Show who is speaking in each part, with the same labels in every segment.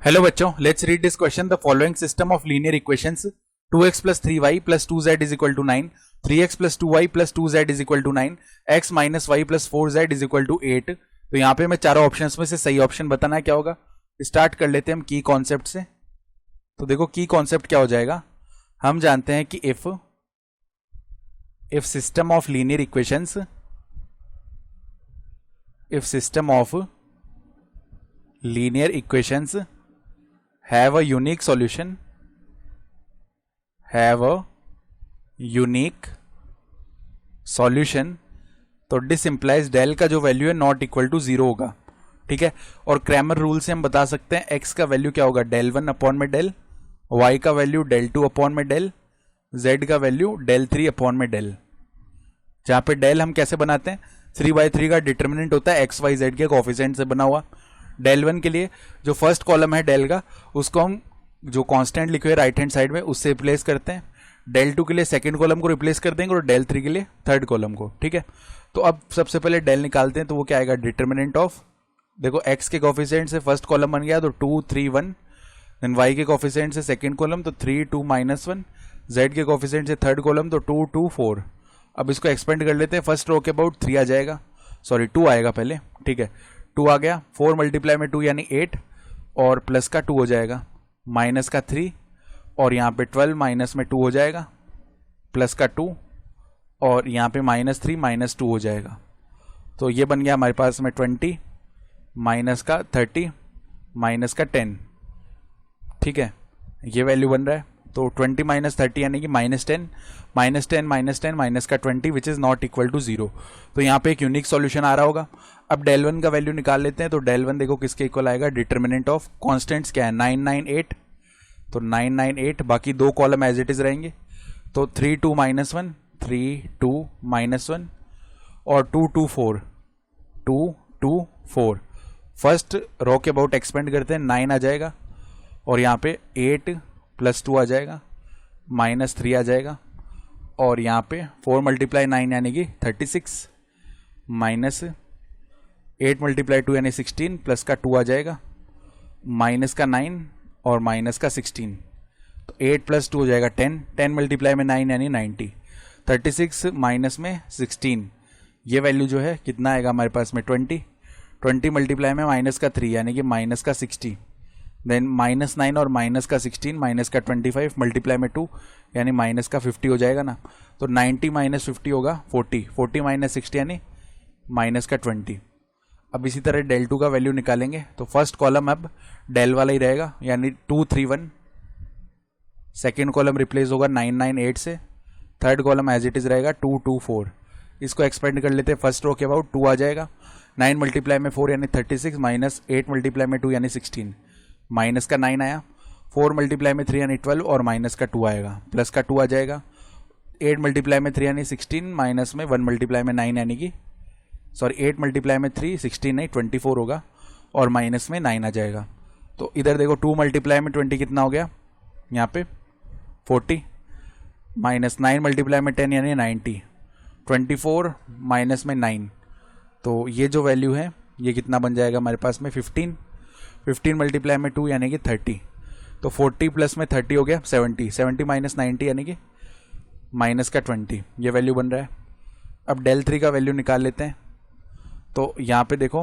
Speaker 1: Hello बच्चों, let's read this question. The following system of linear equations 2x plus 3y plus 2z is equal to 9, 3x plus 2y plus 2z is equal to 9, x minus y plus 4z is equal to 8। तो यहाँ पे मैं चारों options में से सही option बताना है क्या होगा। स्टार्ट कर लेते हैं हम की कॉन्सेप्ट से। तो देखो की कॉन्सेप्ट क्या हो जाएगा। हम जानते हैं कि if system of linear equations, if system of linear equations have a unique solution, तो दिस इंप्लाइज डेल का जो वैल्यू है नॉट इक्वल टू 0 होगा। ठीक है, और क्रैमर रूल से हम बता सकते हैं x का वैल्यू क्या होगा, डेल 1 अपॉन में डेल, y का वैल्यू डेल 2 अपॉन में डेल, z का वैल्यू डेल 3 अपॉन में डेल। जहां पे डेल हम कैसे बनाते हैं, 3/3 का डिटर्मिनेंट होता है x y z के कोफिशिएंट से बना हुआ। डेल 1 के लिए जो फर्स्ट कॉलम है डेल का, उसको हम जो कांस्टेंट लिखे हुए राइट हैंड साइड में उससे रिप्लेस करते हैं। डेल 2 के लिए सेकंड कॉलम को रिप्लेस कर देंगे और डेल 3 के लिए थर्ड कॉलम को। ठीक है, तो अब सबसे पहले डेल निकालते हैं। तो वो क्या आएगा, डिटर्मिनेंट ऑफ, देखो x के कोफिशिएंट से फर्स्ट कॉलम बन गया तो 2 3 1, देन y के कोफिशिएंट से सेकंड कॉलम तो 3 2 -1, z के कोफिशिएंट से थर्ड कॉलम तो 2 2 4। अब इसको एक्सपेंड कर लेते हैं। फर्स्ट रो के अबाउट 3 आ जाएगा, सॉरी 2 आएगा पहले। ठीक है, 2 आ गया, 4 मल्टीप्लाई में 2 यानी 8 और प्लस का 2 हो जाएगा, माइनस का 3 और यहाँ पे 12 माइनस में 2 हो जाएगा, प्लस का 2 और यहाँ पे -3 -2 हो जाएगा। तो ये बन गया हमारे पास में 20 माइनस का 30 माइनस का 10। ठीक है, ये वैल्यू बन रहा है। तो 20 माइनस 30 यानी कि -10 -10 -10 माइनस का 20 which is not equal to 0। तो यहाँ पे एक यूनिक सॉल्यूशन आ रहा होगा। अब डेल 1 का वैल्यू निकाल लेते हैं। तो डेल 1 देखो किसके इक्वल आएगा, डिटर्मिनेंट ऑफ कांस्टेंट्स क्या है, 998। तो 998, बाकी दो कॉलम एज इट इज रहेंगे। तो 3 2 -1 3 2 -1 और 2 2 4 2 2 4। फर्स्ट रो के अबाउट एक्सपेंड करते हैं, 9 आ जाएगा और यहाँ पे 8 प्लस 2 आ जाएगा, -3 आ जाएगा और यहाँ पे 4 मल्टीप्लाई 9 यानी कि 36 माइनस 8 मल्टीप्लाई 2 यानी 16 प्लस का 2 आ जाएगा, माइनस का 9 और माइनस का 16। तो 8 प्लस 2 हो जाएगा 10, 10 मल्टीप्लाई में 9 यानी 90, 36 माइनस में 16। ये वैल्यू जो है कितना आएगा हमारे पास में 20, 20 मल्टीप्लाई में माइनस का 3 यानी कि माइनस का 60, देन -9 और माइनस का 16 माइनस का 25 मल्टीप्लाई में 2 यानी माइनस का 50 हो जाएगा ना। तो 90 माइनस 50 होगा 40, 40 माइनस 60 यानी माइनस का 20। अब इसी तरह डेल 2 का वैल्यू निकालेंगे। तो फर्स्ट कॉलम अब डेल वाला ही रहेगा यानी 2 3 1, सेकेंड कॉलम रिप्लेस होगा 998 से, third column as it is रहेगा 2 2 4। इसको एक्सपेंड कर लेते हैं। फर्स्ट रो के अबाउट 2 आ जाएगा, 9 मल्टीप्लाई में 4 यानी 36 माइनस 8 मल्टीप्लाई में 2 यानी 16, माइनस का 9 आया, 4 मल्टीप्लाई में 3 यानी 12 और माइनस का 2 आएगा, प्लस का 2 आ जाएगा, 8 मल्टीप्लाई में 3 यानी 16 माइनस में 1 मल्टीप्लाई में 9 यानी कि 8 मल्टीप्लाई में 3 16 नहीं 24 होगा और माइनस में 9 आ जाएगा। तो इधर देखो 2 मल्टीप्लाई में 20 कितना हो गया, यहाँ पे 40 माइनस 9 मल्टीप्लाई में 10 यानी 90, 24 माइनस में 9। तो ये जो वैल्यू है ये कितना बन जाएगा हमारे पास में 15, 15 मल्टीप्लाई में 2 यानी कि 30। तो 40 प्लस में 30 हो गया 70, 70 माइनस 90 यानी कि माइनस का 20। ये वैल्यू बन रहा है। अब डेल 3 का वैल्यू निकाल लेते हैं। तो यहाँ पे देखो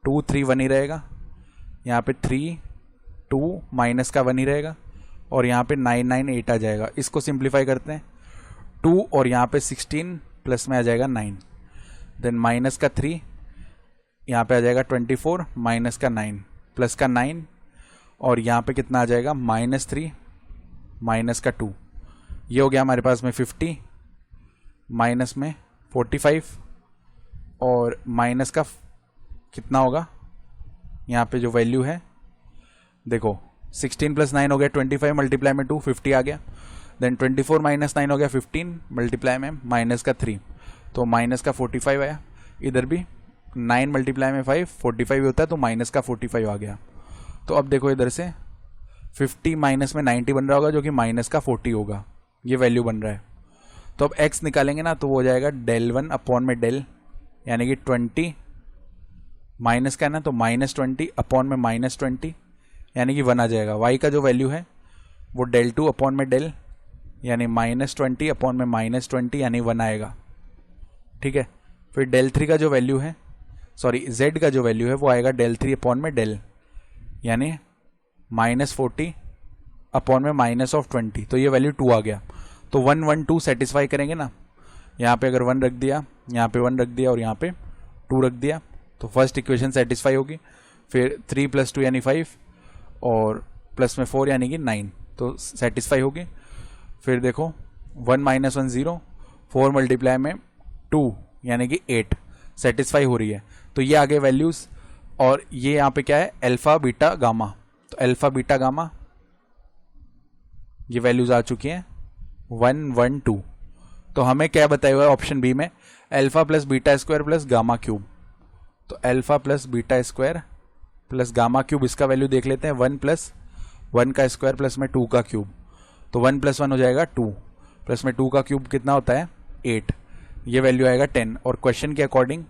Speaker 1: 2 3 1 ही रहेगा, यहाँ पे 3 2 माइनस का 1 ही रहेगा और यहाँ पे 9 9 8 आ जाएगा। इसको सिंप्लीफाई करते हैं, 2 और यहाँ पे 16 प्लस में आ जाएगा 9, देन माइनस का 3 यहाँ पे आ जाएगा 24 माइनस का 9 प्लस का 9 और यहाँ पे कितना आ जाएगा -3 माइनस का 2। ये हो गया हमारे पास में 50 माइनस में 45 और माइनस का कितना होगा, यहाँ पे जो वैल्यू है देखो 16 प्लस 9 हो गया 25 मल्टीप्लाई में 2 50 आ गया, देन 24 माइनस 9 हो गया 15 मल्टीप्लाई में माइनस का 3 तो माइनस का 45 आया। इधर भी 9 मल्टीप्लाई में 5 45 होता है तो माइनस का 45 आ गया। तो अब देखो इधर से 50 माइनस में 90 बन रहा होगा जो कि माइनस का 40 होगा, ये वैल्यू बन रहा है। तो अब x निकालेंगे ना तो वो हो जाएगा डेल 1 अपॉन में डेल यानी कि 20 माइनस का है ना तो -20 अपॉन में -20 यानी कि 1 आ जाएगा। y का जो वैल्यू है वो डेल 2 अपॉन में डेल यानी -20 अपॉन में -20 यानी 1 आएगा, ठीक है। फिर डेल 3 का जो वैल्यू है, सॉरी z का जो वैल्यू है वो आएगा डेल 3 अपॉन में डेल यानी -40 अपॉन में -20, तो ये वैल्यू 2 आ गया। तो 1 1 2 सेटिस्फाई करेंगे ना, यहाँ पे अगर 1 रख दिया, यहाँ पे 1 रख दिया और यहाँ पे 2 रख दिया तो फर्स्ट इक्वेशन सेटिस्फाई होगी। फिर 3 + 2 यानी 5 और प्लस में 4 यानी कि 9, तो सेटिस्फाई होगी। फिर देखो 1 - 1 0, 4 मल्टीप्लाई में 2 यानी कि 8 सेटिस्फाई हो रही है। तो ये आगे वैल्यूज़, और ये यहाँ पे क्या है अल्फा बीटा गामा, तो अल्फा बीटा गामा ये वैल्यूज आ चुकी हैं 1 1 2। तो हमें क्या बताया हुआ है ऑप्शन बी में, alpha plus beta square plus gamma cube. तो alpha plus beta square plus gamma cube, इसका वैल्यू देख लेते हैं 1 + 1 का स्क्वायर प्लस में 2 का क्यूब। तो 1 + 1 हो जाएगा 2 प्लस में 2 का क्यूब कितना होता है 8, ये वैल्यू आएगा 10। और क्वेश्चन के अकॉर्डिंग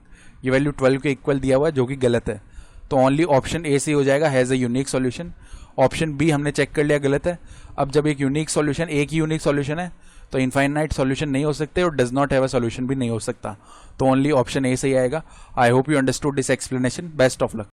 Speaker 1: ये वैल्यू 12 के इक्वल दिया हुआ है जो कि गलत है। तो ओनली ऑप्शन ए से हो जाएगा has a unique solution. Option B हमने चेक कर लिया गलत है। अब जब एक यूनिक सॉल्यूशन, एक ही यूनिक सॉल्यूशन है तो इनफाइनाइट सॉल्यूशन नहीं हो सकते और does not have a solution भी नहीं हो सकता। तो ओनली ऑप्शन ए से ही आएगा। I hope you understood this explanation. Best of luck.